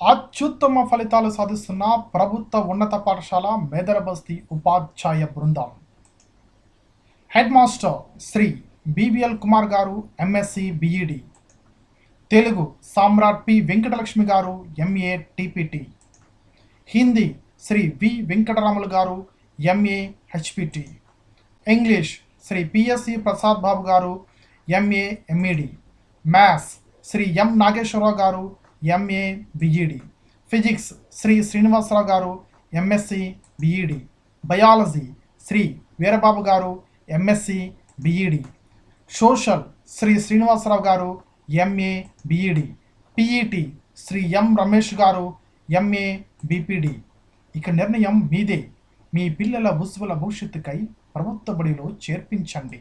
అత్యుత్తమ ఫలితాలు సాధిస్తున్న ప్రభుత్వ ఉన్నత పాఠశాల మేదరబస్తీ ఉపాధ్యాయ బృందం. Head master Shri BVL Kumar garu MSc BEd, Telugu సామ్రాట్ P Venkatalakshmi garu MA TPT, Hindi Shri V Venkataramulu garu MA HPT, English Shri PSC Prasad Babu garu MA MEd, maths Shri M Nageswararao garu MA BEd, physics Shri Srinivasarao garu MSc BEd, biology Shri Veerababu garu MSc BEd, social Shri Srinivasarao garu MA BEd, PET Shri M Ramesh garu MA బిపిడి. ఇక నిర్ణయం మీదే. మీ పిల్లల ఉజ్వల భవిష్యత్తుకై ప్రభుత్వ బడిలో చేర్పించండి.